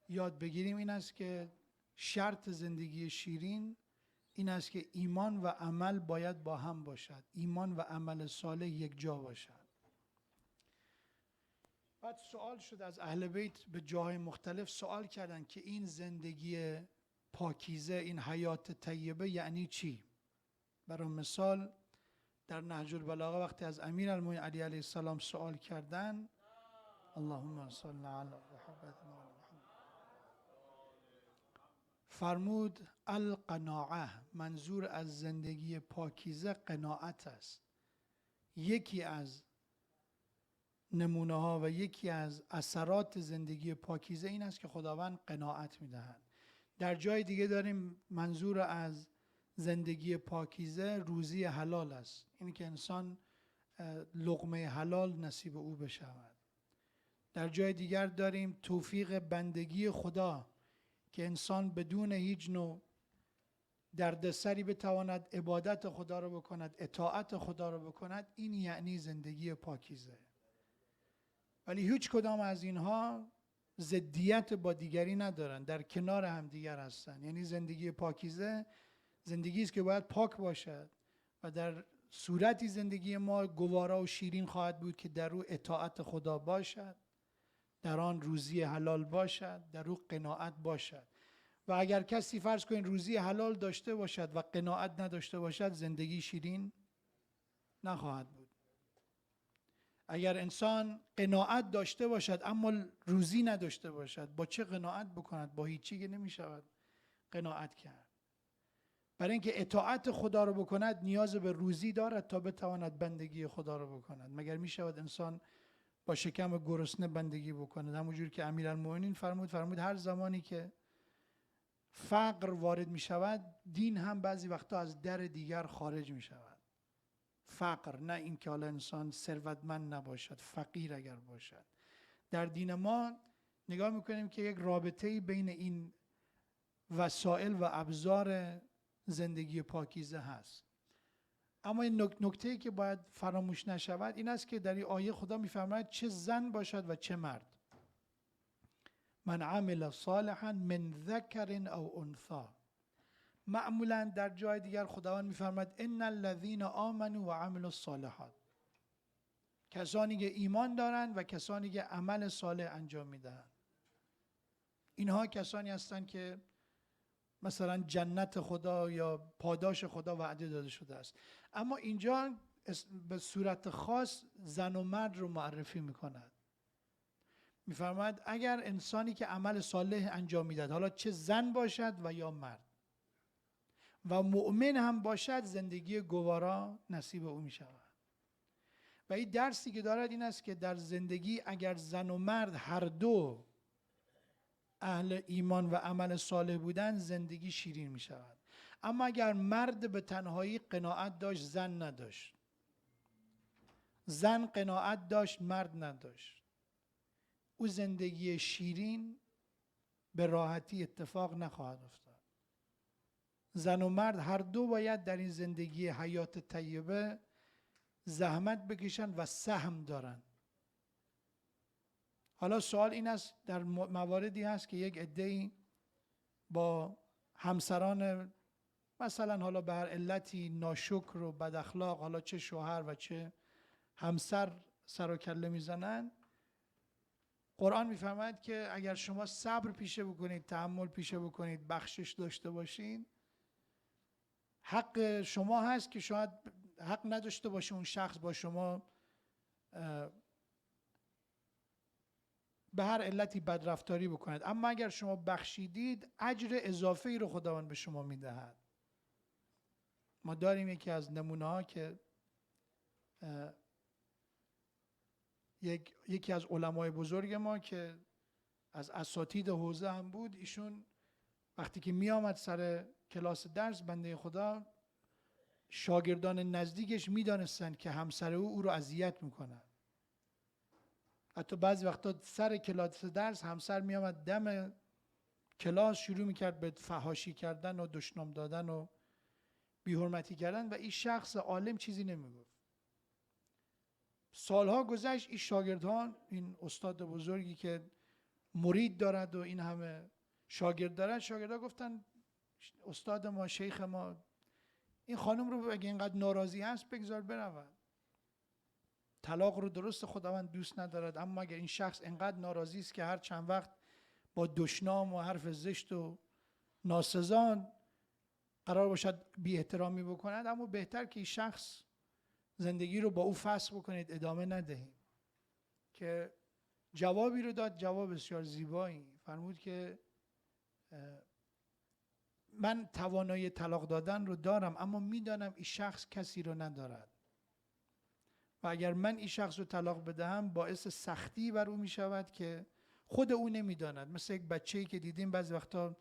یاد بگیریم این است که شرط زندگی شیرین این است که ایمان و عمل باید با هم باشد. ایمان و عمل صالح یک جا باشد. بعد سوال شد از اهل بیت، به جاهای مختلف سوال کردن که این زندگی پاکیزه، این حیات طیبه یعنی چی؟ برای مثال در نهج البلاغه وقتی از امیرالمومنین علی علیه السلام سوال کردن، اللهم صل علی محمد فرمود القناعه، منظور از زندگی پاکیزه قناعت است. یکی از نمونه ها و یکی از اثرات زندگی پاکیزه این است که خداوند قناعت میدهد. در جای دیگه داریم منظور از زندگی پاکیزه روزی حلال است، اینی که انسان لقمه حلال نصیب او بشود. در جای دیگر داریم توفیق بندگی خدا، که انسان بدون هیچ نوع دردسری بتواند عبادت خدا رو بکند، اطاعت خدا رو بکند. این یعنی زندگی پاکیزه. ولی هیچ کدام از اینها ضدیت با دیگری ندارن، در کنار هم دیگر هستن. یعنی زندگی پاکیزه زندگی است که باید پاک باشد و در صورتی زندگی ما گوارا و شیرین خواهد بود که در او اطاعت خدا باشد، در آن روزی حلال باشد، در او قناعت باشد. و اگر کسی فرض کنید روزی حلال داشته باشد و قناعت نداشته باشد، زندگی شیرین نخواهد بود. اگر انسان قناعت داشته باشد اما روزی نداشته باشد، با چه قناعت بکند؟ با هیچی که نمی شود قناعت کرد. برای اینکه اطاعت خدا رو بکند نیاز به روزی دارد تا بتواند بندگی خدا رو بکند. مگر می شود انسان با شکم گرسنه بندگی بکند؟ همونجور که امیرالمومنین فرمود هر زمانی که فقر وارد می شود، دین هم بعضی وقتا از در دیگر خارج می شود. فقر، نه این که حالا انسان ثروتمند نباشد، فقیر اگر باشد. در دین ما نگاه میکنیم که یک رابطه‌ای بین این وسایل و ابزار زندگی پاکیزه هست. اما این نکته‌ای که باید فراموش نشود این است که در این آیه خدا میفرماید چه زن باشد و چه مرد. من عمل صالحا من ذکر او انثی. معمولا در جای دیگر خداوند میفرماید ان الذين آمنوا و عملوا الصالحات، کسانی که ایمان دارند و کسانی که عمل صالح انجام میدهند. اینها کسانی هستند که مثلا جنت خدا یا پاداش خدا وعده داده شده است. اما اینجا به صورت خاص زن و مرد رو معرفی میکند. میفرماید اگر انسانی که عمل صالح انجام میدهد، حالا چه زن باشد و یا مرد، و مؤمن هم باشد، زندگی گوارا نصیب او می شود. و این درسی که دارد این است که در زندگی اگر زن و مرد هر دو اهل ایمان و عمل صالح بودن، زندگی شیرین می شود. اما اگر مرد به تنهایی قناعت داشت، زن نداشت، زن قناعت داشت، مرد نداشت، او زندگی شیرین به راحتی اتفاق نخواهد افتاد. زن و مرد هر دو باید در این زندگی حیات طیبه زحمت بکشند و سهم دارند. حالا سوال این است، در مواردی هست که یک عده‌ای با همسران مثلا حالا به هر علتی ناشکر و بد اخلاق، حالا چه شوهر و چه همسر، سر و کله میزنن. قرآن میفرماید که اگر شما صبر پیشه بکنید، تحمل پیشه بکنید، بخشش داشته باشید، حق شما هست که شاید حق نداشته باشه اون شخص با شما به هر علتی بدرفتاری بکند. اما اگر شما بخشیدید، اجر اضافه ای رو خداوند به شما میدهد. ما داریم یکی از نمونه ها که یکی از علمای بزرگ ما که از اساتید حوزه هم بود، ایشون وقتی که می آمد سر کلاس درس، بنده خدا، شاگردان نزدیکش می دانستن که همسر او رو اذیت میکنن. حتی بعضی وقتا سر کلاس درس همسر می آمد دم کلاس شروع میکرد به فحاشی کردن و دشنام دادن و بی‌حرمتی کردن و این شخص عالم چیزی نمیگفت. سالها گذشت، این شاگردان، این استاد بزرگی که مرید دارد و این همه شاگرد دارد، شاگردها گفتن استاد ما، شیخ ما، این خانم رو اگه اینقدر ناراضی هست بگذار برود. طلاق رو درست خداوند دوست ندارد، اما اگر این شخص اینقدر ناراضی است که هر چند وقت با دشنام و حرف زشت و ناسزا قرار باشد بی احترامی بکند، اما بهتر که این شخص زندگی رو با او فسخ بکنید، ادامه ندهید. که جوابی رو داد، جواب بسیار زیبایی. فرمود که من توانایی طلاق دادن رو دارم، اما میدانم این شخص کسی رو ندارد و اگر من این شخص رو طلاق بدهم باعث سختی بر او می شود که خود او نمیداند. مثل یک بچه‌ای که دیدیم بعضی وقتا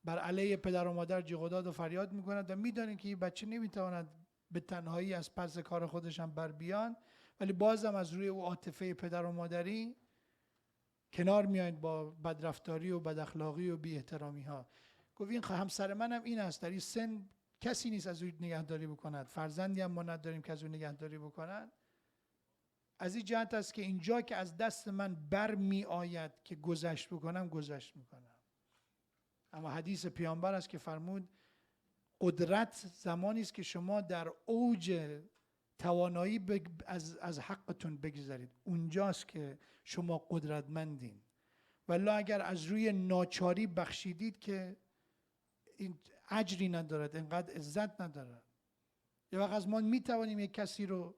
بر علیه پدر و مادر جیغ و داد و فریاد میکند و میدانید که این بچه نمیتواند به تنهایی از پس کار خودش هم بر بیان، ولی بازم از روی او عاطفه پدر و مادری کنار میایند با بدرفتاری و بد اخلاقی و بی احترامی ها. گفت این همسر منم این است، در این سن کسی نیست از او نگهداری بکند، فرزندی هم ما نداریم که از او نگهداری بکند. از این جهت است که اینجا که از دست من بر می آید که گذشت بکنم، گذشت میکنم. اما حدیث پیامبر است که فرمود قدرت زمانی است که شما در اوج توانایی از حقتون بگذارید، اونجاست که شما قدرتمندین. ولی اگر از روی ناچاری بخشیدید که این اجری ندارد، اینقدر عزت ندارد. یه وقت از ما میتوانیم یک کسی رو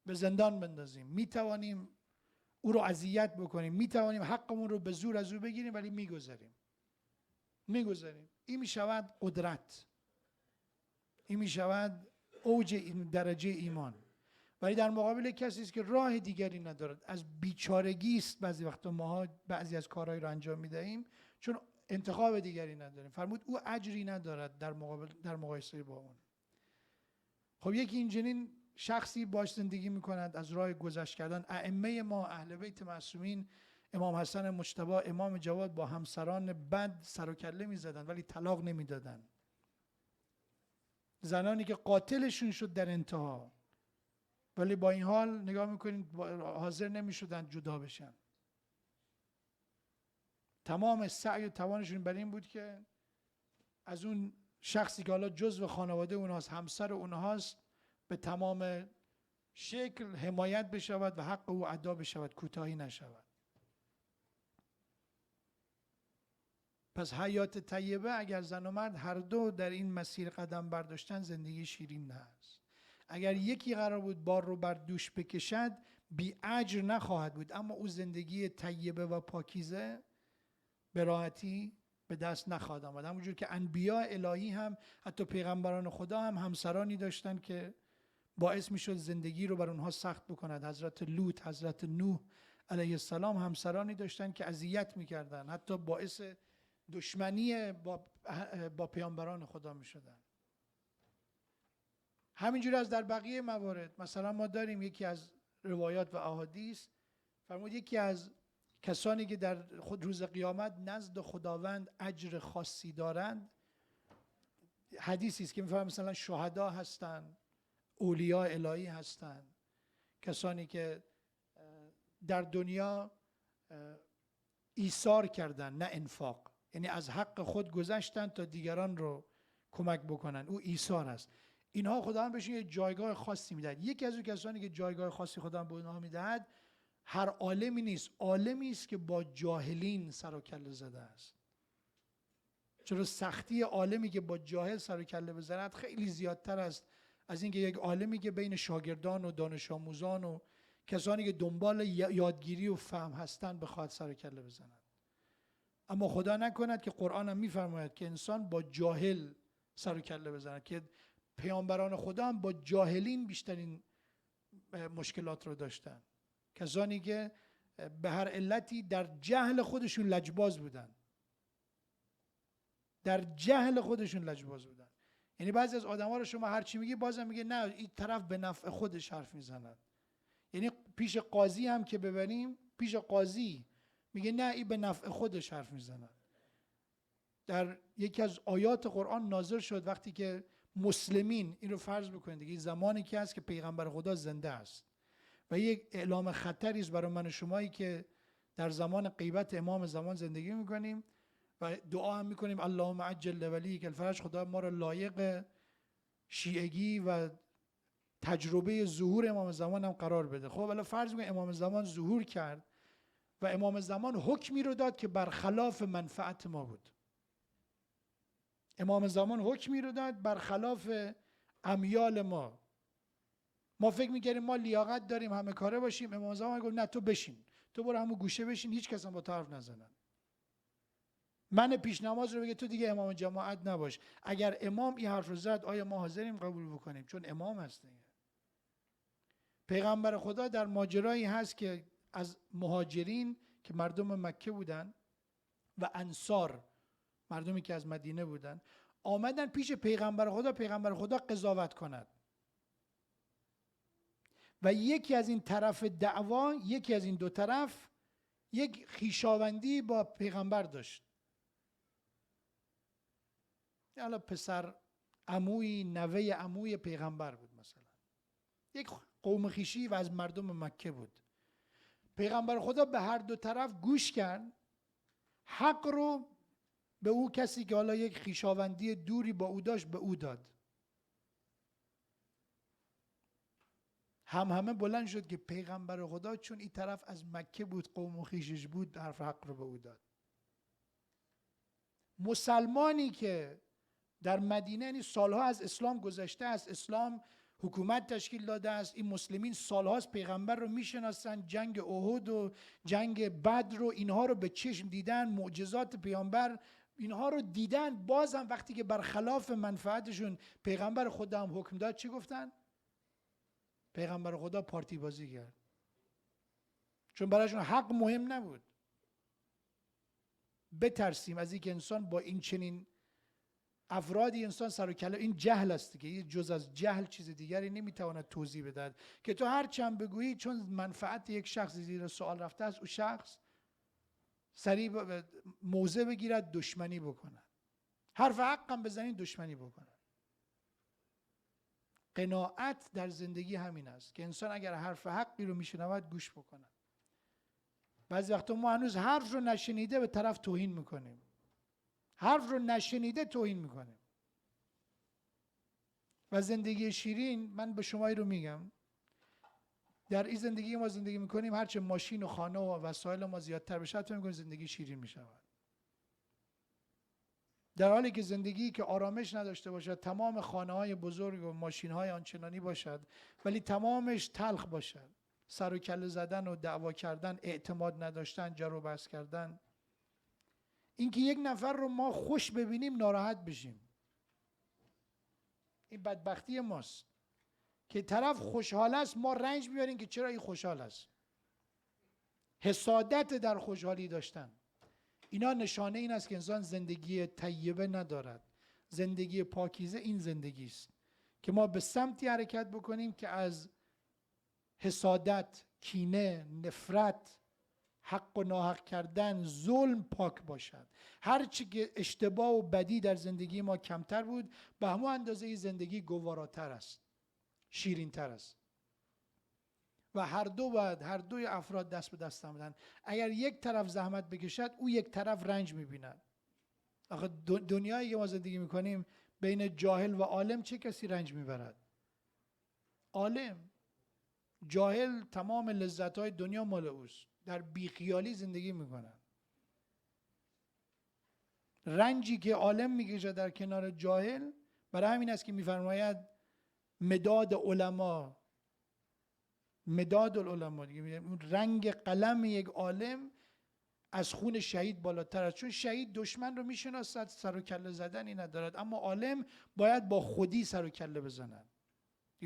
به زندان بندازیم، میتوانیم او رو اذیت بکنیم، میتوانیم حقمون رو به زور از او بگیریم، ولی میگذاریم. این میشود قدرت، این میشود اوج درجه ایمان. ولی در مقابل کسی است که راه دیگری ندارد، از بیچارگی است بعضی وقتا ما بعضی از کارهایی رو انجام میدهیم چون انتخاب دیگری نداریم. فرمود او اجری ندارد در مقایسه با اون. خب یکی اینجنین شخصی باش زندگی میکند، از راه گذشت کردن. ائمه ما اهل بیت معصومین، امام حسن مجتبی، امام جواد، با همسران بد سر و کله میزدن ولی طلاق نمیدادن. زنانی که قاتلشون شد در انتها، ولی با این حال نگاه میکنید حاضر نمیشدن جدا بشن. تمام سعی و توانشون بر این بود که از اون شخصی که حالا جزو خانواده اونهاست، همسر اونهاست، به تمام شکل حمایت بشود و حق او ادا بشود، کوتاهی نشود. پس حیات طیبه اگر زن و مرد هر دو در این مسیر قدم برداشتن، زندگی شیرین است. اگر یکی قرار بود بار رو بر دوش بکشد، بی اجر نخواهد بود، اما او زندگی طیبه و پاکیزه به راحتی به دست نخواهد آمد. همونجور که انبیاء الهی هم، حتی پیغمبران خدا هم همسرانی داشتن که باعث میشد زندگی رو بر اونها سخت بکند. حضرت لوط، حضرت نوح علیه السلام همسرانی داشتن که اذیت میکردن، حتی باعث دشمنی با پیامبران خدا میشدن. همینجور از در بقیه موارد، مثلا ما داریم یکی از روایات و احادیث فرمود یکی از کسانی که در خود روز قیامت نزد خداوند اجر خاصی دارند، حدیثی است که میفرماید مثلا شهدا هستند، اولیاء الهی هستند، کسانی که در دنیا ایثار کردن نه انفاق، یعنی از حق خود گذشتن تا دیگران رو کمک بکنن، او ایثار است. اینها خداوند بهشون یه جایگاه خاصی میدهد. یکی از اون کسانی که جایگاه خاصی خداوند به اونها میدهد هر عالمی نیست، عالمی است که با جاهلین سر و کله زده است. چرا سختی عالمی که با جاهل سر و کله بزند خیلی زیادتر است از اینکه یک عالمی که بین شاگردان و دانش آموزان و کسانی که دنبال یادگیری و فهم هستند بخواد سر و کله بزند. اما خدا نکند که قرآن هم میفرماید که انسان با جاهل سر و کله بزند، که پیامبران خدا هم با جاهلین بیشترین مشکلات رو داشتن. کسانی که به هر علتی در جهل خودشون لجباز بودن، در جهل خودشون لجباز بودن. یعنی بعضی از آدم‌ها رو شما هر چی میگی بازم میگه نه این طرف به نفع خودش حرف میزند. یعنی پیش قاضی هم که ببریم، پیش قاضی میگه نه این به نفع خودش حرف میزند. در یکی از آیات قرآن نازل شد وقتی که مسلمین، این رو فرض بکنید دیگه، زمانی که هست که پیغمبر خدا زنده است و یک اعلام خطری است برای من و شمایی که در زمان غیبت امام زمان زندگی میکنیم و دعا هم میکنیم اللهم عجل لولیک الفرج، خدا ما رو لایق شیعگی و تجربه ظهور امام زمان هم قرار بده. خب الان فرض کنیم امام زمان ظهور کرد و امام زمان حکمی رو داد که برخلاف منفعت ما بود. امام زمان حکمی رو داد برخلاف امیال ما. ما فکر میکردیم ما لیاقت داریم همه کاره باشیم. امام زمان گفت نه، تو بشین، تو برو همون گوشه بشین، هیچ کس هم با تو حرف نزنن. من پیش نماز رو بگه تو دیگه امام جماعت نباش. اگر امام این حرف رو زد آیا ما حاضریم قبول بکنیم؟ چون امام هست دیگه. پیغمبر خدا در ماجرایی هست که از مهاجرین که مردم مکه بودن و انصار مردمی که از مدینه بودن آمدن پیش پیغمبر خدا قضاوت کند و یکی از این طرف دعوا، یکی از این دو طرف یک خویشاوندی با پیغمبر داشت. حالا پسر عموی، نوه عموی پیغمبر بود مثلا، یک قوم خویشی و از مردم مکه بود. پیغمبر خدا به هر دو طرف گوش کرد، حق رو به او کسی که حالا یک خویشاوندی دوری با او داشت به او داد. همه بلند شد که پیغمبر خدا چون این طرف از مکه بود، قوم و خویشش بود، حق رو به او داد. مسلمانی که در مدینه، یعنی سالها از اسلام گذشته است، اسلام حکومت تشکیل داده است، این مسلمین سالهاست پیغمبر رو میشناسن، جنگ احد و جنگ بدر و اینها رو به چشم دیدن، معجزات پیغمبر اینها رو دیدن، باز هم وقتی که برخلاف منفعتشون پیغمبر خدا هم حکم داد چی گفتن؟ پیغمبر خدا پارتی بازی کرد، چون برایشون حق مهم نبود. بترسیم از اینکه انسان با این چنین افرادی انسان سر و کله، این جهل است که یه جز از جهل چیز دیگری نمیتواند توضیح بدهد که تو هر چند بگویی چون منفعت یک شخص زیر سوال رفته است، او شخص سریع موضع بگیرد دشمنی بکند، حرف حق هم بزنید دشمنی بکند. قناعت در زندگی همین است که انسان اگر حرف حقی رو میشنود گوش بکند. بعضی وقتا ما هنوز حرف رو نشنیده به طرف توهین میکنیم، حرف رو نشنیده توهین میکنیم. و زندگی شیرین، من به شما رو میگم، در این زندگی ما زندگی میکنیم، هرچه ماشین و خانه و وسایل ما زیادتر بشه حتی میکنیم زندگی شیرین میشود. در حالی که زندگی که آرامش نداشته باشد، تمام خانه های بزرگ و ماشین های آنچنانی باشد ولی تمامش تلخ باشد، سر و کله زدن و دعوا کردن، اعتماد نداشتن، جر و بحث کردن، اینکه یک نفر رو ما خوش ببینیم ناراحت بشیم، این بدبختی ماست که طرف خوشحال است ما رنج میبریم که چرا این خوشحال است. حسادت در خوشحالی داشتن، اینا نشانه این است که انسان زندگی طیبه ندارد. زندگی پاکیزه این زندگی است که ما به سمتی حرکت بکنیم که از حسادت، کینه، نفرت، حق و ناحق کردن، ظلم پاک باشد. هرچی که اشتباه و بدی در زندگی ما کمتر بود، به همون اندازه زندگی گواراتر است، شیرین تر است. و هر دوی افراد دست به دست هم بدن. اگر یک طرف زحمت بکشد، او یک طرف رنج میبیند. آخه دنیایی که ما زندگی میکنیم بین جاهل و عالم چه کسی رنج میبرد؟ عالم. جاهل تمام لذت‌های دنیا مال اوست، در بیخیالی زندگی میکنن. رنجی که عالم میکشه در کنار جاهل، برای همین است که میفرماید مداد علما، مداد العلماء، اون رنگ قلم یک عالم از خون شهید بالاتر است، چون شهید دشمن رو میشناسد، سر و کله زدنی ندارد، اما عالم باید با خودی سر و کله بزند.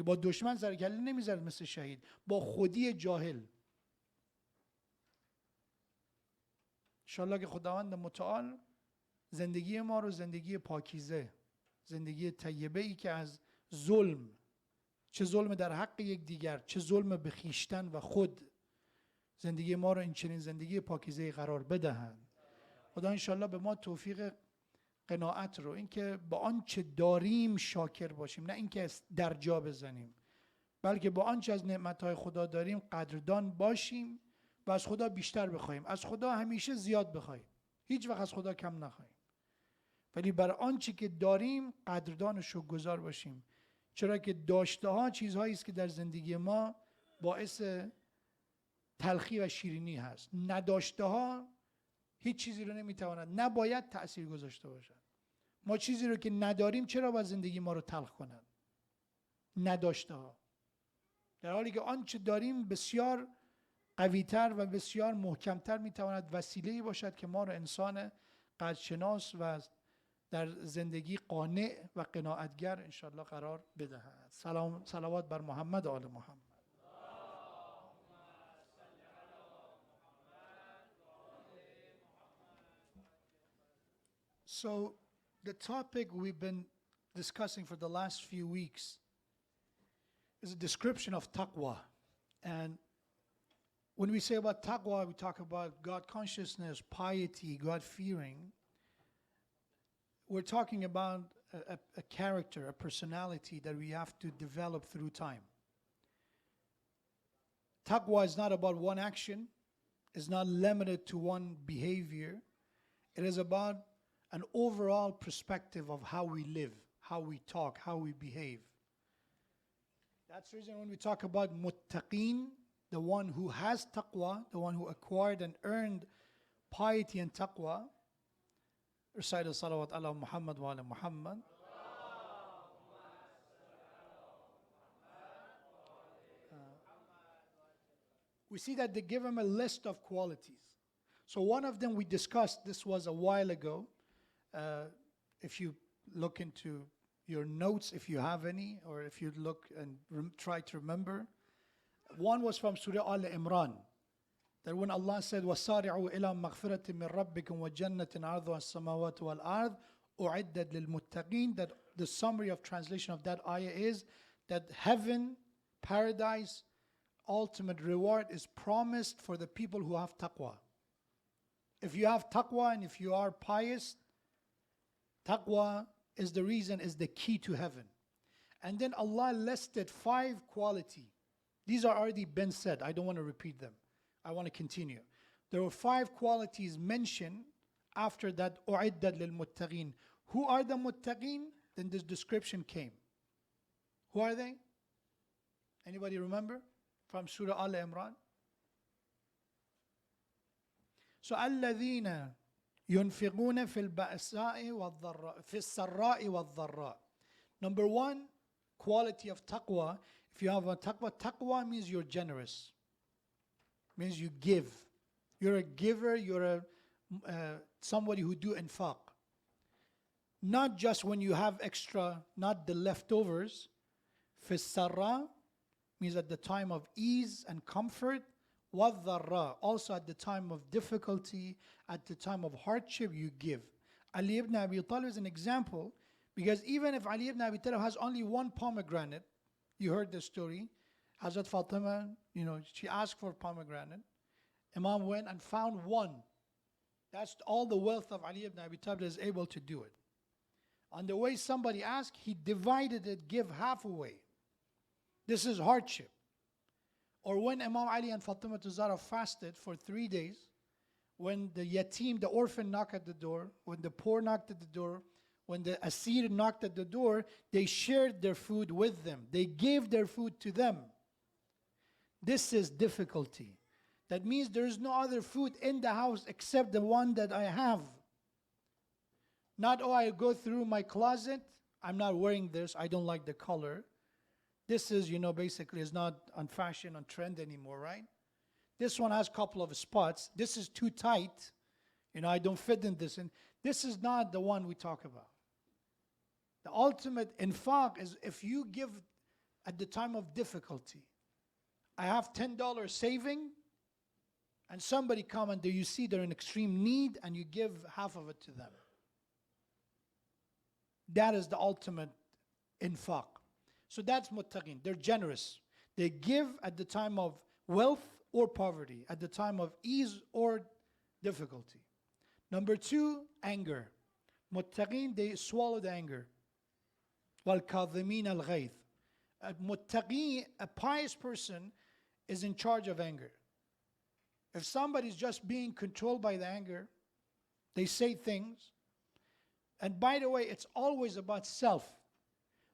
با دشمن سر و کله نمیزد مثل شهید، با خودی جاهل. انشاءالله که خداوند متعال زندگی ما رو زندگی پاکیزه، زندگی طیبه ای که از ظلم، چه ظلم در حق یک دیگر، چه ظلم به خویشتن و خود، زندگی ما رو این چنین زندگی پاکیزه قرار بدهند. خدا انشاءالله به ما توفیق قناعت رو، اینکه با آنچه داریم شاکر باشیم، نه اینکه در جا بزنیم، بلکه با آنچه از نعمتهای خدا داریم قدردان باشیم و از خدا بیشتر بخوایم. از خدا همیشه زیاد بخوایم، هیچ وقت از خدا کم نخواهیم. ولی بر آنچه که داریم قدردان و شکرگزار باشیم، چرا که داشته ها چیزهایی است که در زندگی ما باعث تلخی و شیرینی هست. نداشته ها هیچ چیزی رو نمیتواند، نباید تأثیر گذاشته باشد. ما چیزی رو که نداریم چرا باید زندگی ما رو تلخ کنند؟ نداشته ها، در حالی که آنچه داریم بسیار قویتر و بسیار محکمتر میتواند وسیله‌ای باشد که ما رو انسان قدرشناس و در زندگی قانع و قناعتگر انشاءالله قرار بدهد. سلام، صلوات بر محمد و آل محمد. So the topic we've been discussing for the last few weeks is a description of taqwa. And when we say about taqwa, we talk about God consciousness, piety, God fearing. We're talking about a character, a personality that we have to develop through time. Taqwa is not about one action, it's not limited to one behavior. It is about an overall perspective of how we live, how we talk, how we behave. That's the reason when we talk about muttaqeen, the one who has taqwa, the one who acquired and earned piety and taqwa, recite salawat ala Muhammad wa ala Muhammad. We see that they give him a list of qualities. So one of them we discussed, this was a while ago. If you look into your notes, if you have any, or if you look and try to remember, one was from Surah Al-Imran, that when Allah said, وَسَارِعُوا إِلَى مَغْفِرَةٍ مِّن رَبِّكُمْ وَجَنَّةٍ عَرْضُهَا السَّمَاوَاتُ وَالْأَرْضُ أُعِدَّتْ لِلْمُتَّقِينَ. That the summary of translation of that ayah is that heaven, paradise, ultimate reward is promised for the people who have taqwa. If you have taqwa and if you are pious, taqwa is the reason, is the key to heaven. And then Allah listed 5 qualities. These are already been said. I don't want to repeat them. I want to continue. There were 5 qualities mentioned after that. أُعِدَّتْ لِلْمُتَّقِينَ. Who are the muttaqeen? Then this description came. Who are they? Anybody remember? From Surah Al-Imran. So الَّذِينَ يُنْفِقُونَ فِي الْبَأْسَاءِ وَالضَّرَّاءِ فِي السَّرَّاءِ وَالضَّرَّاءِ. Number 1, quality of taqwa. If you have a taqwa, taqwa means you're generous. Means you give. You're a giver, you're somebody who do infaq. Not just when you have extra, not the leftovers. في السَّرَّاء means at the time of ease and comfort. وَالضَّرَّاء, also at the time of difficulty, at the time of hardship, you give. Ali ibn Abi Talib is an example, because even if Ali ibn Abi Talib has only 1 pomegranate, you heard the story, Hazrat Fatima, she asked for pomegranate. Imam went and found 1. That's all the wealth of Ali ibn Abi Talib is able to do it. On the way somebody asked, he divided it, give half away. This is hardship. Or when Imam Ali and Fatima Zahra fasted for 3 days, when the yatim, the orphan knocked at the door, when the poor knocked at the door, when the asir knocked at the door, they shared their food with them. They gave their food to them. This is difficulty. That means there is no other food in the house except the one that I have. Not, I go through my closet, I'm not wearing this, I don't like the color. This is, basically is not on fashion, on trend anymore, right? This one has a couple of spots. This is too tight. I don't fit in this. And this is not the one we talk about. The ultimate infaq is if you give at the time of difficulty. I have $10 saving, and somebody come and you see they're in extreme need, and you give half of it to them. That is the ultimate infaq. So that's muttaqin. They're generous. They give at the time of wealth or poverty, at the time of ease or difficulty. Number 2, anger. Muttaqin, they swallow the anger. وَالْكَاظِمِينَ الْغَيْظِ. A muttaqi, a pious person, is in charge of anger. If somebody's just being controlled by the anger, they say things. And by the way, it's always about self.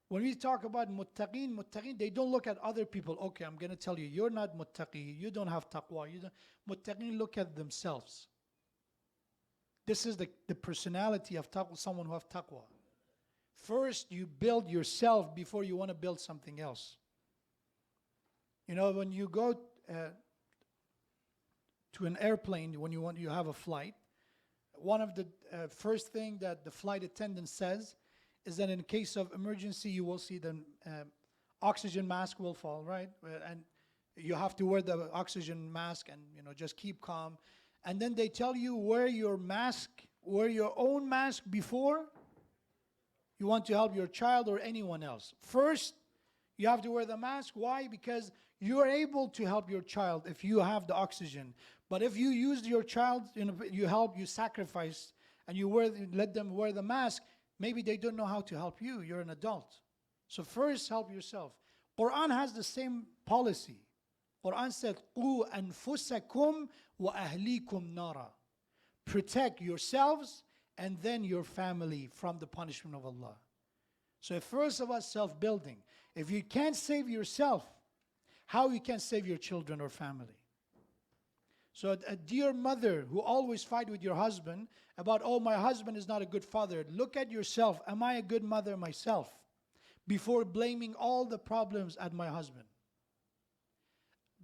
When we talk about muttaqeen, they don't look at other people. Okay, I'm going to tell you, you're not muttaqi, you don't have taqwa. Muttaqeen look at themselves. This is the personality of taqwa, someone who has taqwa. First, you build yourself before you want to build something else. You know, when you go to an airplane, when you have a flight, one of the first thing that the flight attendant says is that in case of emergency, you will see the oxygen mask will fall, right? And you have to wear the oxygen mask and, you know, just keep calm. And then they tell you wear your own mask before you want to help your child or anyone else. First, you have to wear the mask. Why? Because you are able to help your child if you have the oxygen. But if you use your child, you know, you help, you sacrifice, and you let them wear the mask, maybe they don't know how to help you. You're an adult. So first, help yourself. Quran has the same policy. Quran said, قُوا أَنفُسَكُمْ وَأَهْلِيكُمْ نَارًا. Protect yourselves and then your family from the punishment of Allah. So first of all, self-building. If you can't save yourself, how you can save your children or family? So a dear mother who always fight with your husband about, oh, my husband is not a good father. Look at yourself. Am I a good mother myself? Before blaming all the problems at my husband.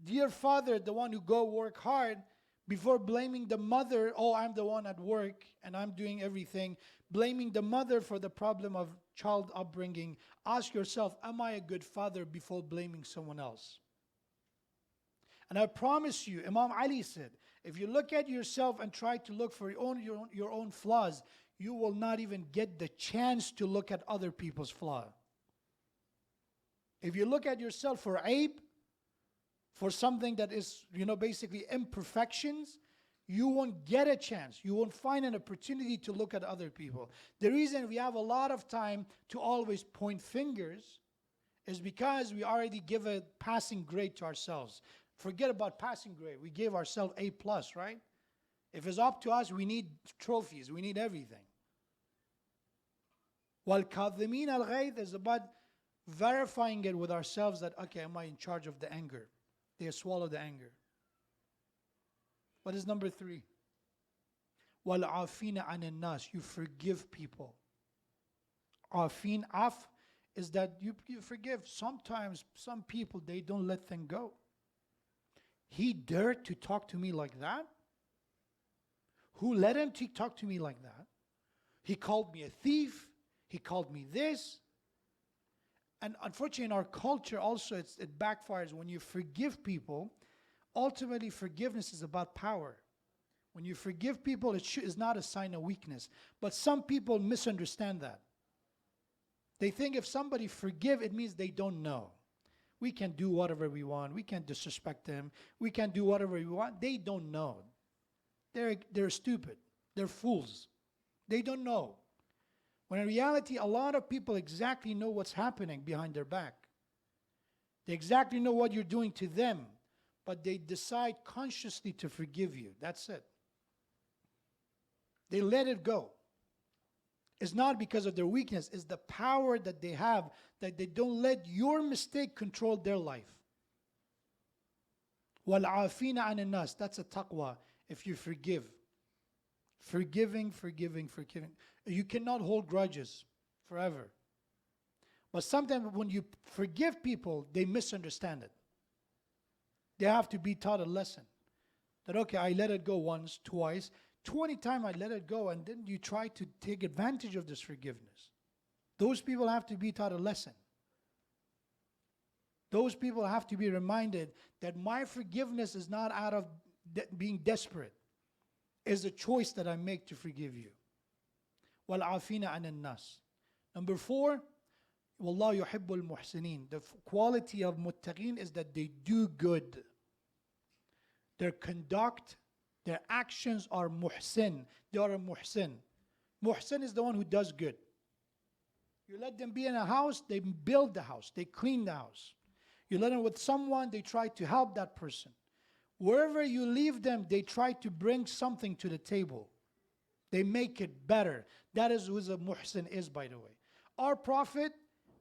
Dear father, the one who go work hard, before blaming the mother, oh, I'm the one at work and I'm doing everything, blaming the mother for the problem of child upbringing, ask yourself, am I a good father before blaming someone else? And I promise you, Imam Ali said, if you look at yourself and try to look for your own flaws, you will not even get the chance to look at other people's flaws. If you look at yourself for aib, for something that is, you know, basically imperfections, you won't get a chance. You won't find an opportunity to look at other people. The reason we have a lot of time to always point fingers is because we already give a passing grade to ourselves. Forget about passing grade. We gave ourselves A+, right? If it's up to us, we need trophies. We need everything. وَالْكَاظِمِينَ الْغَيْظَ is about verifying it with ourselves that, okay, am I in charge of the anger? They swallow the anger. What is number 3? وَالْعَافِينَ عَنِ النَّاسِ. You forgive people. Afin, af, is that you forgive. Sometimes some people, they don't let things go. He dared to talk to me like that? Who let him to talk to me like that? He called me a thief. He called me this. And unfortunately, in our culture also, it backfires. When you forgive people, ultimately forgiveness is about power. When you forgive people, it is not a sign of weakness. But some people misunderstand that. They think if somebody forgive, it means they don't know. We can do whatever we want. We can disrespect them. We can do whatever we want. They don't know. They're stupid. They're fools. They don't know. When in reality, a lot of people exactly know what's happening behind their back. They exactly know what you're doing to them, but they decide consciously to forgive you. That's it. They let it go. It's not because of their weakness. It's the power that they have, that they don't let your mistake control their life. وَالْعَافِينَ عَنِ النَّاسِ. That's a taqwa. If you forgive. Forgiving. You cannot hold grudges forever. But sometimes when you forgive people, they misunderstand it. They have to be taught a lesson. That, okay, I let it go once, twice. 20 times I let it go, and then you try to take advantage of this forgiveness. Those people have to be taught a lesson. Those people have to be reminded that my forgiveness is not out of being desperate. It's a choice that I make to forgive you. وَالْعَافِينَ عَنِ النَّاسِ. Number 4, وَاللَّهُ يُحِبُّ الْمُحْسِنِينَ. The quality of muttaqeen is that they do good. Their conduct, their actions are muhsin. They are a muhsin. Muhsin is the one who does good. You let them be in a house, they build the house, they clean the house. You let them with someone, they try to help that person. Wherever you leave them, they try to bring something to the table. They make it better. That is who a muhsin is, by the way. Our Prophet,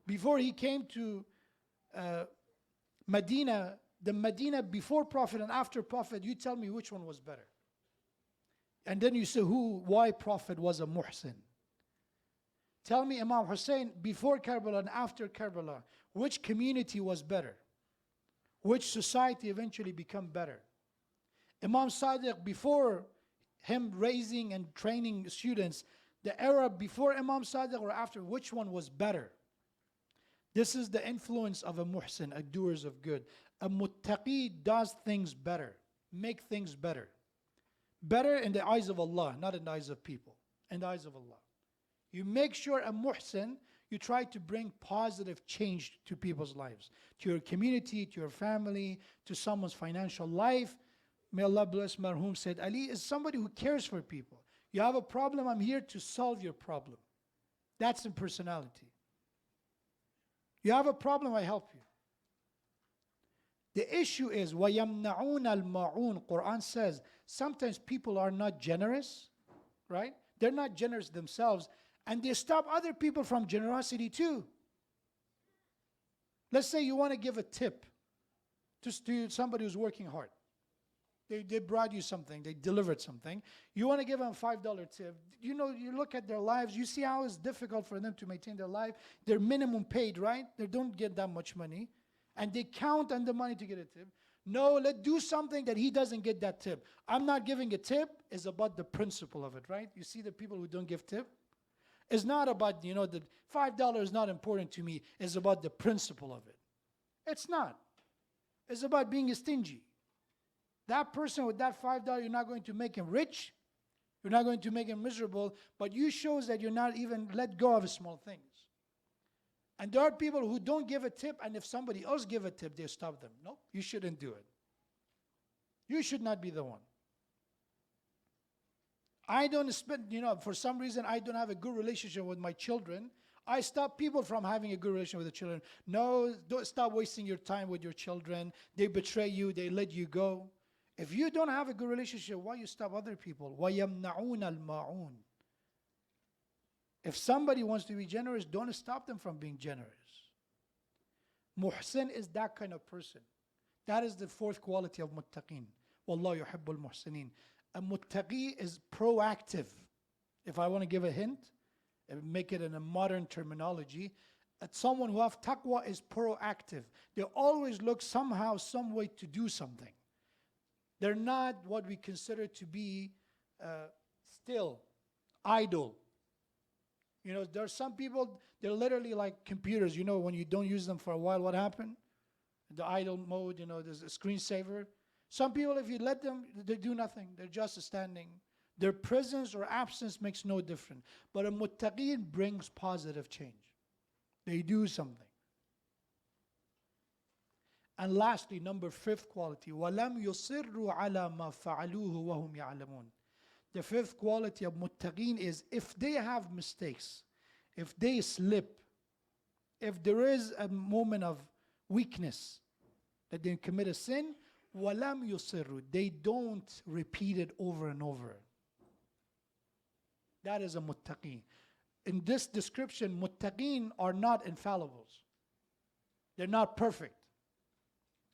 before he came to Medina, the Medina before Prophet and after Prophet, you tell me which one was better. And then you say why Prophet was a muhsin. Tell me Imam Hussein before Karbala and after Karbala, which community was better? Which society eventually become better? Imam Sadiq before him raising and training students, the era before Imam Sadiq or after, which one was better? This is the influence of a muhsin, a doers of good. A muttaqi does things better, make things better. Better in the eyes of Allah, not in the eyes of people, in the eyes of Allah. You make sure a muhsin, you try to bring positive change to people's lives, to your community, to your family, to someone's financial life. May Allah bless Marhum said, Ali is somebody who cares for people. You have a problem, I'm here to solve your problem. That's in personality. You have a problem, I help you. The issue is, وَيَمْنَعُونَ الْمَعُونَ. Quran says, sometimes people are not generous, right? They're not generous themselves, and they stop other people from generosity too. Let's say you want to give a tip to somebody who's working hard. They brought you something, they delivered something. You want to give them a $5 tip. You know, you look at their lives, you see how it's difficult for them to maintain their life. They're minimum paid, right? They don't get that much money. And they count on the money to get a tip. No, let's do something that he doesn't get that tip. I'm not giving a tip, it's about the principle of it, right? You see the people who don't give tip? It's not about, the $5 is not important to me. It's about the principle of it. It's not. It's about being stingy. That person with that $5, you're not going to make him rich. You're not going to make him miserable. But you shows that you're not even let go of small things. And there are people who don't give a tip, and if somebody else give a tip, they stop them. No, you shouldn't do it. You should not be the one. I don't spend, for some reason, I don't have a good relationship with my children. I stop people from having a good relationship with the children. No, don't stop wasting your time with your children. They betray you, they let you go. If you don't have a good relationship, why you stop other people? وَيَمْنَعُونَ الْمَعُونَ. If somebody wants to be generous, don't stop them from being generous. Muhsin is that kind of person. That is the fourth quality of muttaqin. Wallahu yuhibbul muhsinin. A muttaqi is proactive. If I want to give a hint, and make it in a modern terminology, someone who have taqwa is proactive. They always look somehow, some way to do something. They're not what we consider to be still, idle. There are some people, they're literally like computers. When you don't use them for a while, what happened? The idle mode, there's a screensaver. Some people, if you let them, they do nothing. They're just standing. Their presence or absence makes no difference. But a muttaqin brings positive change. They do something. And lastly, fifth quality, وَلَمْ يُصِرُّوا عَلَى مَا فَعَلُوهُ وَهُمْ يَعْلَمُونَ. The fifth quality of muttaqin is if they have mistakes, if they slip, if there is a moment of weakness that they commit a sin, وَلَمْ يُصِرُّوا. They don't repeat it over and over. That is a muttaqin. In this description, muttaqin are not infallibles. They're not perfect.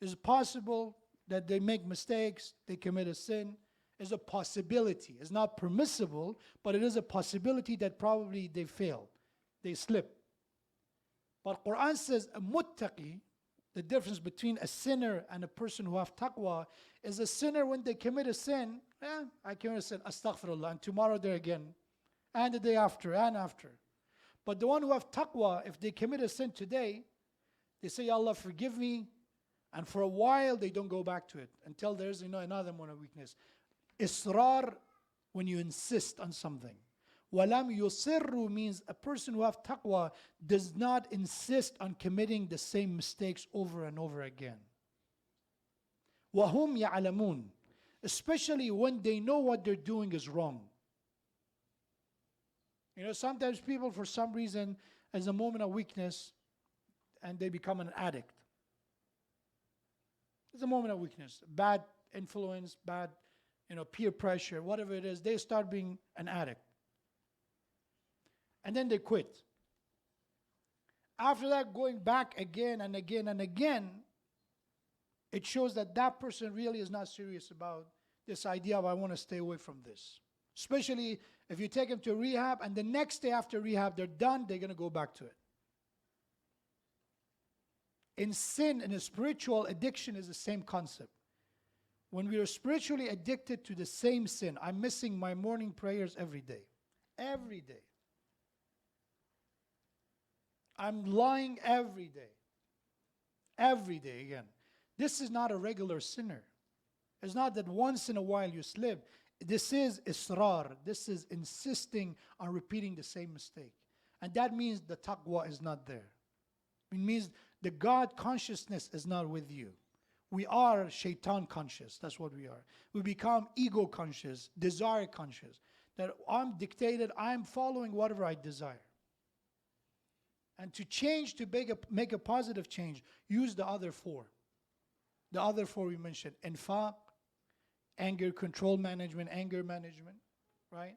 It's possible that they make mistakes, they commit a sin. It's a possibility. It's not permissible, but it is a possibility that probably they fail. They slip. But Quran says a muttaqi, the difference between a sinner and a person who have taqwa, is a sinner when they commit a sin, I commit a sin, astaghfirullah, and tomorrow they're again, and the day after, and after. But the one who have taqwa, if they commit a sin today, they say, Allah forgive me, and for a while they don't go back to it until there's another one of weakness. Israr, when you insist on something. Walam yusirru means a person who have taqwa does not insist on committing the same mistakes over and over again. Wahum ya'lamun, especially when they know what they're doing is wrong. Sometimes people for some reason, as a moment of weakness, and they become an addict. It's a moment of weakness, bad influence, bad, peer pressure, whatever it is, they start being an addict. And then they quit. After that, going back again and again and again, it shows that that person really is not serious about this idea of I want to stay away from this. Especially if you take them to rehab and the next day after rehab they're done, they're going to go back to it. In sin, in a spiritual addiction is the same concept. When we are spiritually addicted to the same sin, I'm missing my morning prayers every day. Every day. I'm lying every day. Every day again. This is not a regular sinner. It's not that once in a while you slip. This is israr. This is insisting on repeating the same mistake. And that means the taqwa is not there. It means the God consciousness is not with you. We are shaitan conscious. That's what we are. We become ego conscious, desire conscious. That I'm dictated, I'm following whatever I desire. And to change, to make a positive change, use the other four. The other four we mentioned. Infaq, anger control management, anger management, right?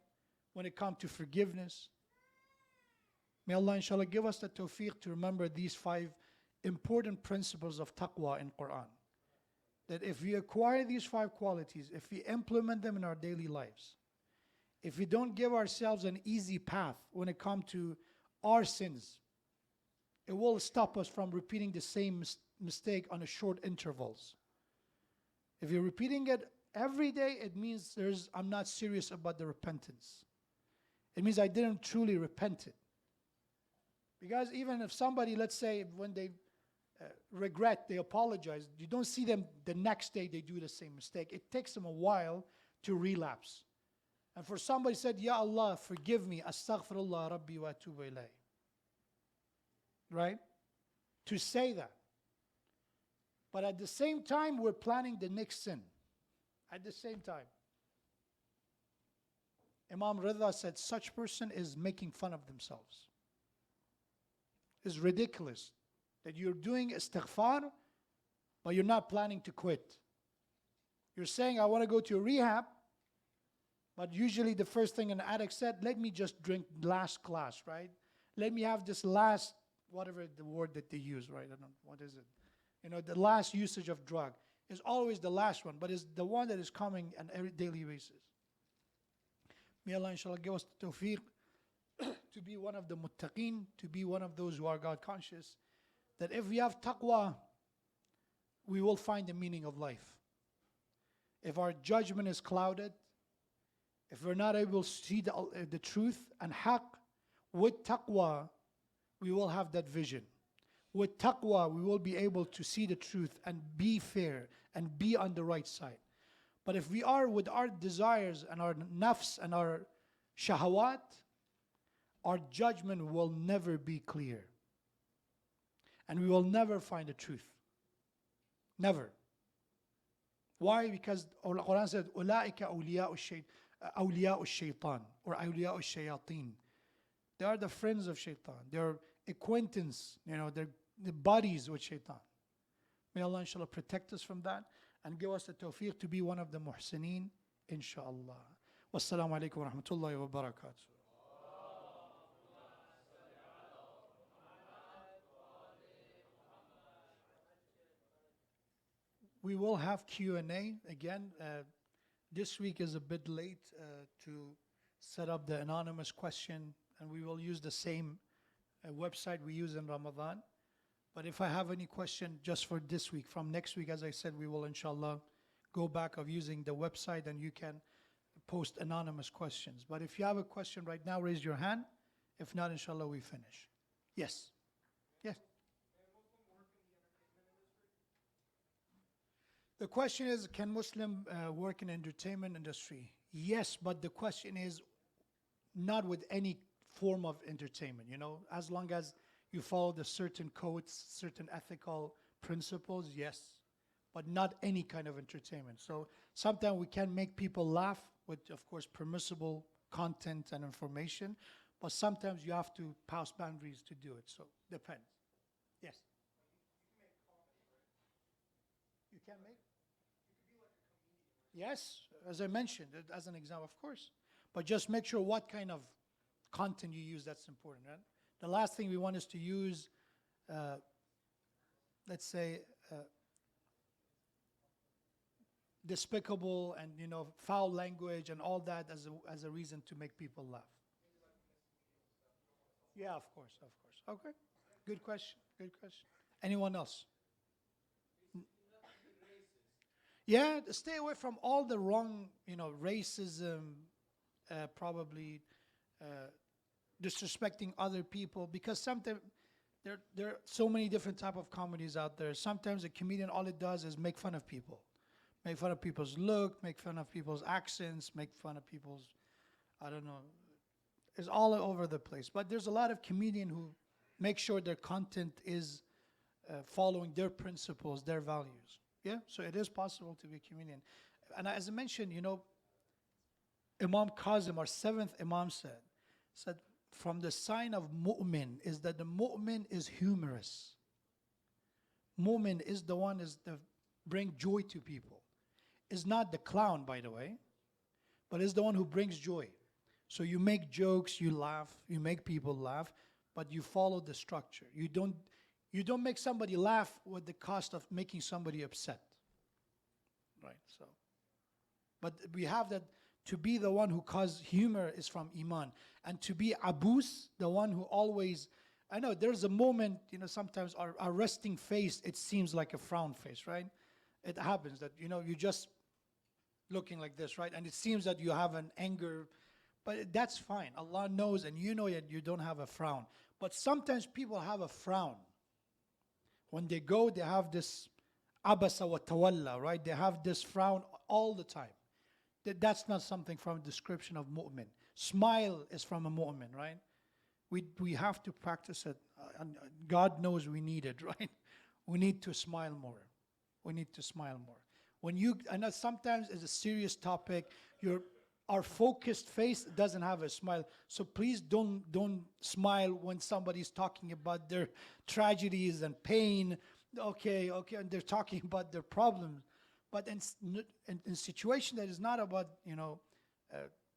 When it comes to forgiveness. May Allah inshallah give us the tawfiq to remember these 5 important principles of taqwa in Quran. That if we acquire these 5 qualities, if we implement them in our daily lives, if we don't give ourselves an easy path when it comes to our sins, it will stop us from repeating the same mistake on a short intervals. If you're repeating it every day, it means I'm not serious about the repentance. It means I didn't truly repent it. Because even if somebody, let's say, when they regret, they apologize, you don't see them the next day they do the same mistake. It takes them a while to relapse. And for somebody said, Ya Allah, forgive me, astaghfirullah rabbi wa atubu ilayh. Right? To say that. But at the same time, we're planning the next sin. At the same time. Imam Rida said, such person is making fun of themselves. It's ridiculous that you're doing istighfar, but you're not planning to quit. You're saying, I want to go to a rehab, but usually the first thing an addict said, let me just drink last glass, right? Let me have this last, whatever the word that they use, right? I don't know, what is it? The last usage of drug is always the last one, but it's the one that is coming on every daily basis. May Allah inshallah give us the tawfiq to be one of the muttaqeen, to be one of those who are God conscious, that if we have taqwa, we will find the meaning of life. If our judgment is clouded, if we're not able to see the truth and haqq, with taqwa, we will have that vision. With taqwa, we will be able to see the truth and be fair and be on the right side. But if we are with our desires and our nafs and our shahawat, our judgment will never be clear. And we will never find the truth. Never. Why? Because the Quran said, أُولَٰئِكَ أَوْلِيَاءُ الشَّيْطَانِ or أَوْلِيَاءُ الشَّيَاطِينِ. They are the friends of shaitan. They are acquaintance, they're the buddies with shaitan. May Allah inshallah protect us from that and give us the tawfiq to be one of the muhsineen, inshallah. Wassalamu alaikum wa rahmatullahi wa barakatuh. We will have Q&A again. This week is a bit late to set up the anonymous question, and we will use the same website we use in Ramadan. But if I have any question just for this week, from next week, as I said, we will inshallah go back of using the website and you can post anonymous questions. But if you have a question right now, raise your hand. If not, inshallah, we finish. Yes. Yes. The question is, can Muslim work in entertainment industry? Yes, but the question is not with any form of entertainment, as long as you follow the certain codes, certain ethical principles, yes, but not any kind of entertainment. So sometimes we can make people laugh with, of course, permissible content and information, but sometimes you have to pass boundaries to do it, so depends. Yes? You can make? Yes, as I mentioned, as an example, of course. But just make sure what kind of content you use, that's important, right? The last thing we want is to use, let's say, despicable and foul language and all that as a reason to make people laugh. Yeah, of course, of course. Okay, good question, good question. Anyone else? Yeah, stay away from all the wrong, racism, probably disrespecting other people, because sometimes there are so many different type of comedies out there. Sometimes a comedian, all it does is make fun of people. Make fun of people's look, make fun of people's accents, make fun of people's, I don't know, it's all over the place. But there's a lot of comedians who make sure their content is following their principles, their values. Yeah, so it is possible to be a comedian. And as I mentioned, Imam Kazim, our seventh Imam said, from the sign of mu'min is that the mu'min is humorous. Mu'min is the one that bring joy to people. Is not the clown, by the way, but is the one who brings joy. So you make jokes, you laugh, you make people laugh, but you follow the structure. You don't make somebody laugh with the cost of making somebody upset. Right, so. But we have that to be the one who causes humor is from Iman. And to be abus, the one who always, I know there's a moment, sometimes our resting face, it seems like a frown face, right? It happens that, you just looking like this, right? And it seems that you have an anger, but that's fine. Allah knows, and you know that you don't have a frown. But sometimes people have a frown. When they go, they have this abasa wa tawalla, right? They have this frown all the time. That's not something from a description of mu'min. Smile is from a mu'min, right? We have to practice it. And God knows we need it, right? We need to smile more. We need to smile more. I know sometimes it's a serious topic. Our focused face doesn't have a smile. So please don't smile when somebody's talking about their tragedies and pain. Okay, and they're talking about their problems. But in situation that is not about,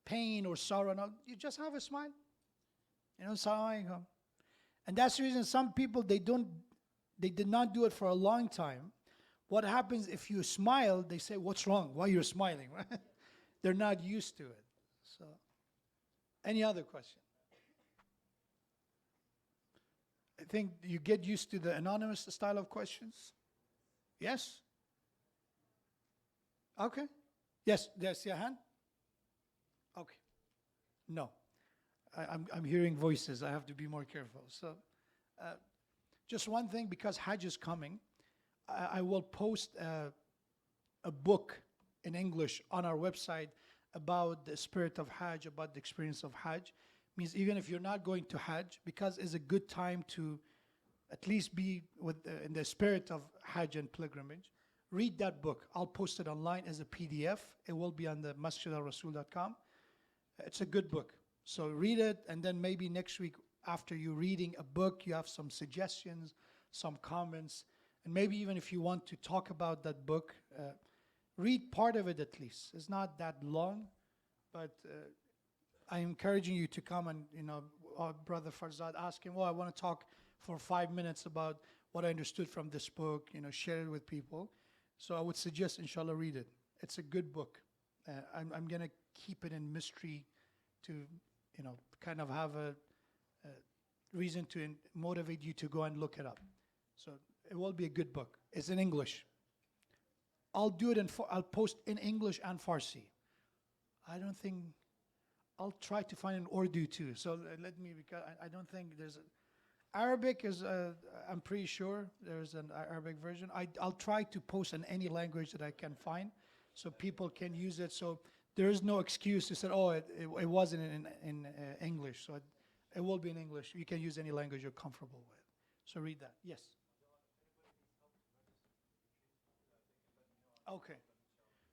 pain or sorrow, no, you just have a smile. Assalamu. And that's the reason some people, they did not do it for a long time. What happens if you smile, they say, what's wrong? Why you're smiling? They're not used to it. So, any other question? I think you get used to the anonymous style of questions. Yes? Okay. Yes, your hand? Okay. No. I'm hearing voices. I have to be more careful. So, just one thing, because Hajj is coming, I will post a book in English on our website about the spirit of Hajj, about the experience of Hajj. Means even if you're not going to Hajj, because it's a good time to at least be in the spirit of Hajj and pilgrimage, read that book. I'll post it online as a PDF. It will be on the Masjid الرسول.com. It's a good book. So read it, and then maybe next week after you reading a book, you have some suggestions, some comments, and maybe even if you want to talk about that book, read part of it at least. It's not that long, but I'm encouraging you to come and, our brother Farzad asked him, I want to talk for 5 minutes about what I understood from this book, share it with people. So I would suggest, inshallah, read it. It's a good book. I'm going to keep it in mystery to, kind of have a reason to motivate you to go and look it up. So it will be a good book. It's in English. I'll do it I'll post in English and Farsi. I'll try to find an Urdu too. So because I don't think there's Arabic is, I'm pretty sure there's an Arabic version. I'll try to post in any language that I can find so people can use it. So there is no excuse to say, it wasn't in English. So it will be in English. You can use any language you're comfortable with. So read that. Yes. Okay.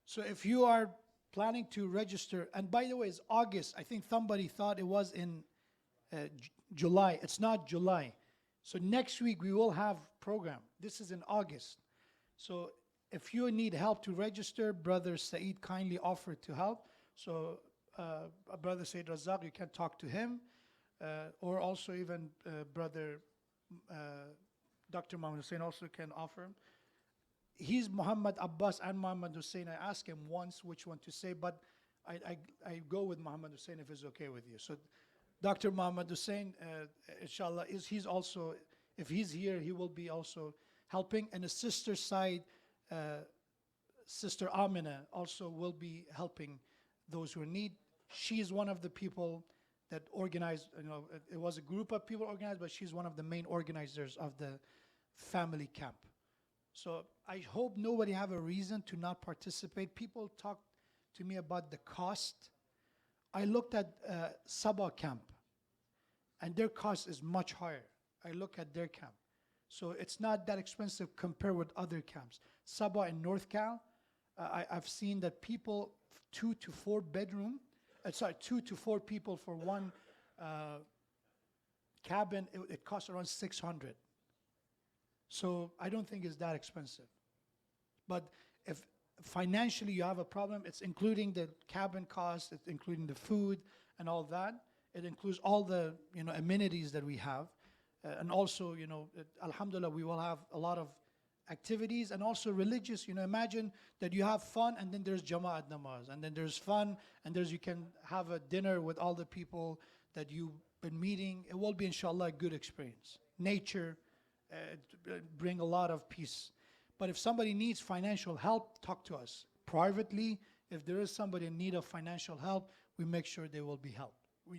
So if you are planning to register, and by the way, it's August. I think somebody thought it was in July. It's not July. So next week we will have program. This is in August. So If you need help to register, Brother Saeed kindly offered to help. So Brother Saeed Razak, you can talk to him. Or also even Brother Dr. Muhammad Hussein also can offer. He's Muhammad Abbas and Muhammad Hussein. I asked him once which one to say, but I go with Muhammad Hussein if it's okay with you. So Dr. Muhammad Hussein, inshallah, he's also, if he's here, he will be also helping. And the sister side, Sister Amina also will be helping those who are in need. She is one of the people that organized, it was a group of people organized, but she's one of the main organizers of the family camp. So I hope nobody have a reason to not participate. People talk to me about the cost. I looked at Sabah camp, and their cost is much higher. I look at their camp. So it's not that expensive compared with other camps. Sabah and North Cal, I've seen that people 2 to 4 bedroom, 2 to 4 people for one cabin, it costs around 600. So I don't think it's that expensive. But if financially you have a problem, it's including the cabin cost, it's including the food and all that. It includes all the amenities that we have. And also, alhamdulillah, we will have a lot of activities and also religious. Imagine that you have fun and then there's Jama'at Namaz. And then there's fun and you can have a dinner with all the people that you've been meeting. It will be, inshallah, a good experience. Nature, bring a lot of peace. But if somebody needs financial help, talk to us privately. If there is somebody in need of financial help, we make sure they will be helped.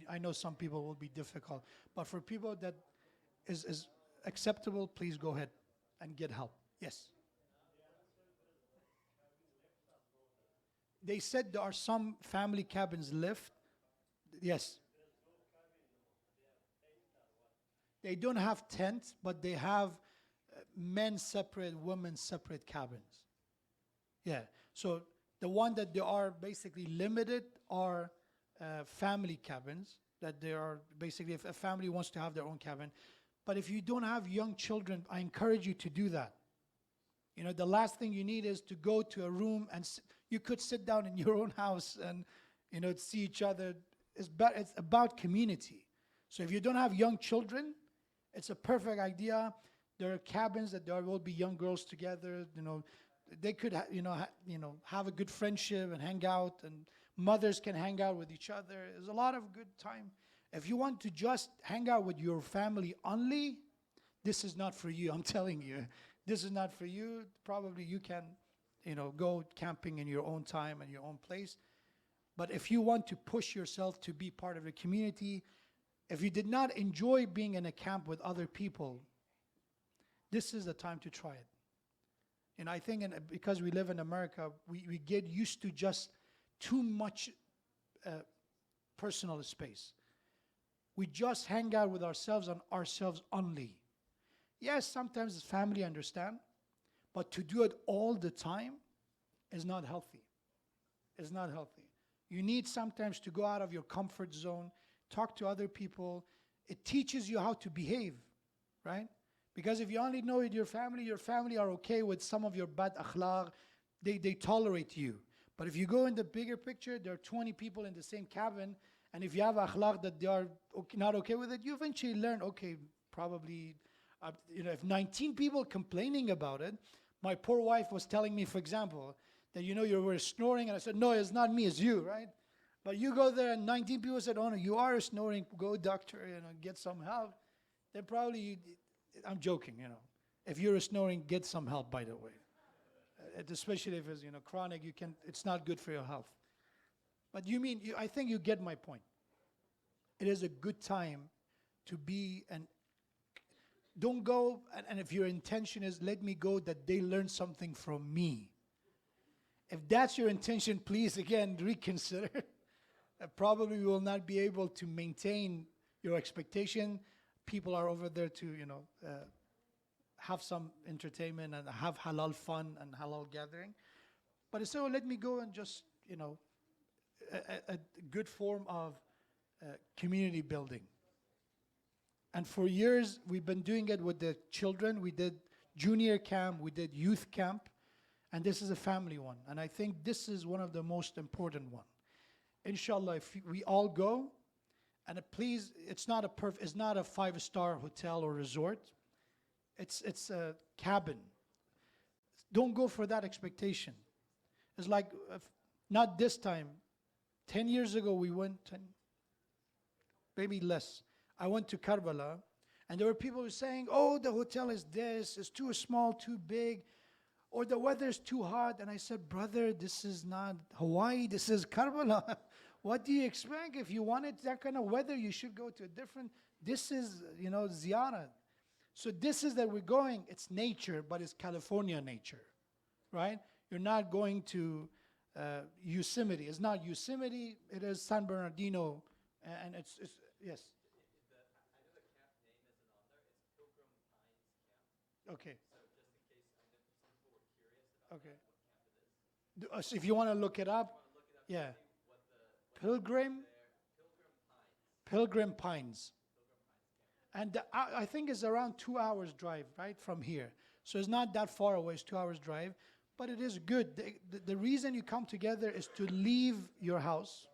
I know some people will be difficult, but for people that is acceptable, please go ahead and get help. Yes. They said there are some family cabins left. Yes. They don't have tents, but they have men separate, women separate cabins. Yeah. So the one that they are basically limited are family cabins, that they are basically, if a family wants to have their own cabin. But if you don't have young children, I encourage you to do that. The last thing you need is to go to a room and you could sit down in your own house and, see each other. It's about community. So if you don't have young children, it's a perfect idea. There are cabins that there will be young girls together. They could, have a good friendship and hang out, and mothers can hang out with each other. There's a lot of good time. If you want to just hang out with your family only, this is not for you. I'm telling you, this is not for you. Probably you can, go camping in your own time and your own place. But if you want to push yourself to be part of the community, if you did not enjoy being in a camp with other people, this is the time to try it. And I think because we live in America, we get used to just too much personal space. We just hang out with ourselves and ourselves only. Yes, sometimes the family understand, but to do it all the time is not healthy. It's not healthy. You need sometimes to go out of your comfort zone, talk to other people. It teaches you how to behave, right? Because if you only know your family are okay with some of your bad akhlaq, they tolerate you. But if you go in the bigger picture, there are 20 people in the same cabin, and if you have akhlaq that they are not okay with it, you eventually learn, okay, probably, if 19 people complaining about it, my poor wife was telling me, for example, that you were snoring, and I said, no, it's not me, it's you, right? But you go there and 19 people said, oh no, you are snoring, go doctor, get some help. Then probably, I'm joking, If you're snoring, get some help, by the way. Especially if it's, chronic, it's not good for your health. But I think you get my point. It is a good time to be, and don't go, and if your intention is, let me go that they learn something from me. If that's your intention, please, again, reconsider. Probably you will not be able to maintain your expectation. People are over there to, have some entertainment and have halal fun and halal gathering. But so let me go and just, a good form of community building. And for years, we've been doing it with the children. We did junior camp, we did youth camp. And this is a family one. And I think this is one of the most important one. Inshallah, if we all go, and please, it's not a 5-star hotel or resort. It's a cabin. Don't go for that expectation. It's like, not this time. 10 years ago we went, maybe less. I went to Karbala, and there were people who were saying, oh, the hotel is this, it's too small, too big, or the weather is too hot. And I said, brother, this is not Hawaii, this is Karbala. What do you expect? If you wanted that kind of weather, you should go to a different, this is, ziyarah. So this is that we're going, it's nature, but it's California nature, right? You're not going to Yosemite. It's not Yosemite, it is San Bernardino, and it's yes. I know the camp name isn't on there, it's Pilgrim Pines Camp. Okay. So just in case some people were curious about Okay. what camp it is. So if you want to look it up, yeah. Pilgrim Pines. Pilgrim Pines. And I think it's around 2 hours drive, right, from here. So it's not that far away, it's 2 hours drive. But it is good. The reason you come together is to leave your house,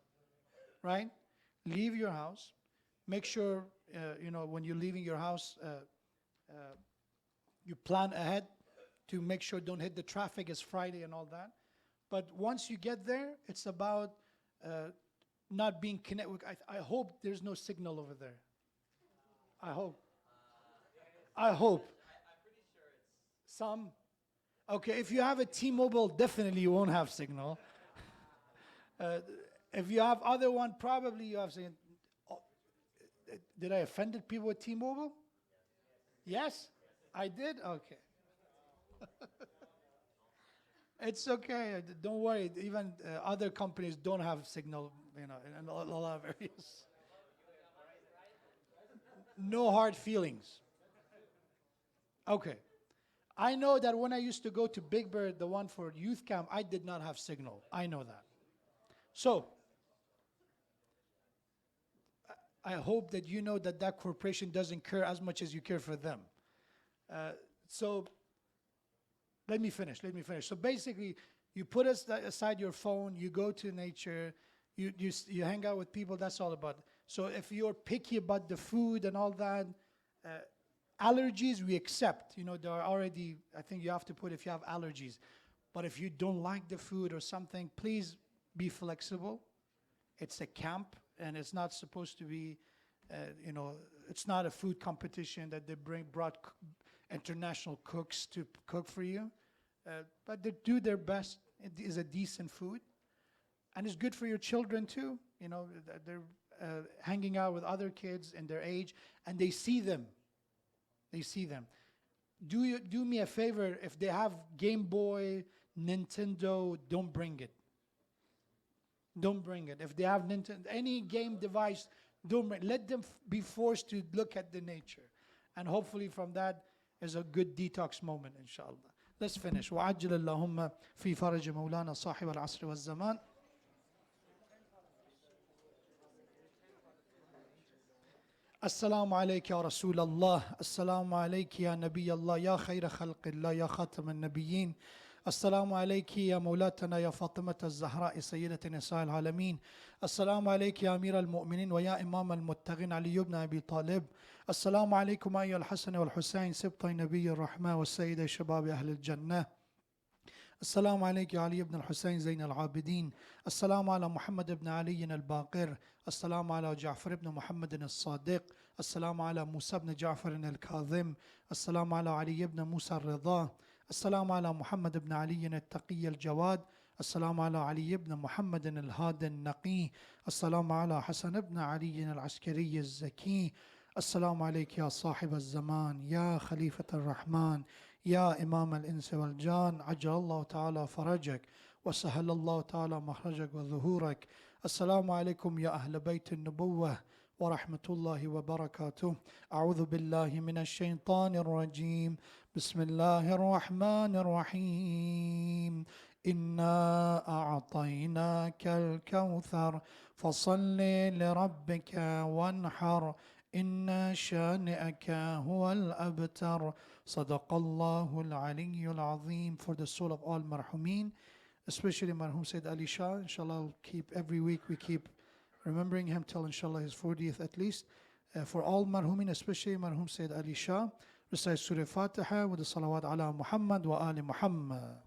right? Leave your house. Make sure, when you're leaving your house, you plan ahead to make sure don't hit the traffic. It's Friday and all that. But once you get there, it's about not being connected. I hope there's no signal over there. I hope. I'm pretty sure it's Some. Okay, if you have a T-Mobile, definitely you won't have signal. If you have other one, probably you have signal. Oh, did I offended people with T-Mobile? Yes? I did? Okay. It's okay. Don't worry. Even other companies don't have signal, in a lot of areas. No hard feelings. Okay. I know that when I used to go to Big Bird, the one for youth camp, I did not have signal. I know that. So, I hope that you know that corporation doesn't care as much as you care for them. So, let me finish. So basically, you put aside your phone, you go to nature, you hang out with people, that's all about it. So if you're picky about the food and all that, allergies we accept. There are already, I think you have to put if you have allergies. But if you don't like the food or something, please be flexible. It's a camp, and it's not supposed to be, it's not a food competition that they brought international cooks to cook for you. But they do their best. It is a decent food. And it's good for your children too. They're hanging out with other kids in their age, and they see them. Do me a favor, if they have Game Boy, Nintendo, don't bring it. If they have Nintendo, any game device, don't bring it. Let them be forced to look at the nature. And hopefully from that is a good detox moment, inshallah. Let's finish. وَعَجِّلَ اللَّهُمَّ فِي فَرَجِ مَوْلَانَ صَاحِبَ الْعَصْرِ وَالزَّمَانِ. السلام عليك يا رسول الله، السلام عليك يا نبي الله، يا خير خلق الله، يا خاتم النبيين. السلام عليك يا مولاتنا يا فاطمة الزهراء سيدة نساء العالمين. السلام عليك يا أمير المؤمنين ويا إمام المتقين علي بن أبي طالب. السلام عليكم أيها الحسن والحسين سبطي نبي الرحمة والسيدة شباب أهل الجنة. السلام عليك يا علي بن الحسين زين العابدين. السلام على محمد بن علي الباقر. السلام على جعفر بن محمد الصادق. السلام على موسى بن جعفر الكاظم. السلام على علي بن موسى الرضا. السلام على محمد بن علي التقي الجواد. السلام على علي بن محمد الهادي النقي. السلام على حسن بن علي العسكري الزكي. السلام عليك يا صاحب الزمان، يا خليفة الرحمن، يا إمام الإنس والجان. عجل الله تعالى فرجك وسهل الله تعالى مخرجك وظهورك. السلام عليكم يا أهل بيت النبوة ورحمة الله وبركاته. أعوذ بالله من الشيطان الرجيم. بسم الله الرحمن الرحيم. إنا أعطيناك الكوثر فصل لربك وانحر إن شانئك هو الأبتر. صدق الله العلي العظيم. For the soul of all marhumin, especially Marhum Sayyid Ali Shah. Inshallah, we'll keep every week, we keep remembering him till inshallah his 40th at least. For all marhumin, especially Marhum Sayyid Ali Shah, recite Surah Fatiha with the salawat ala Muhammad wa ali Muhammad.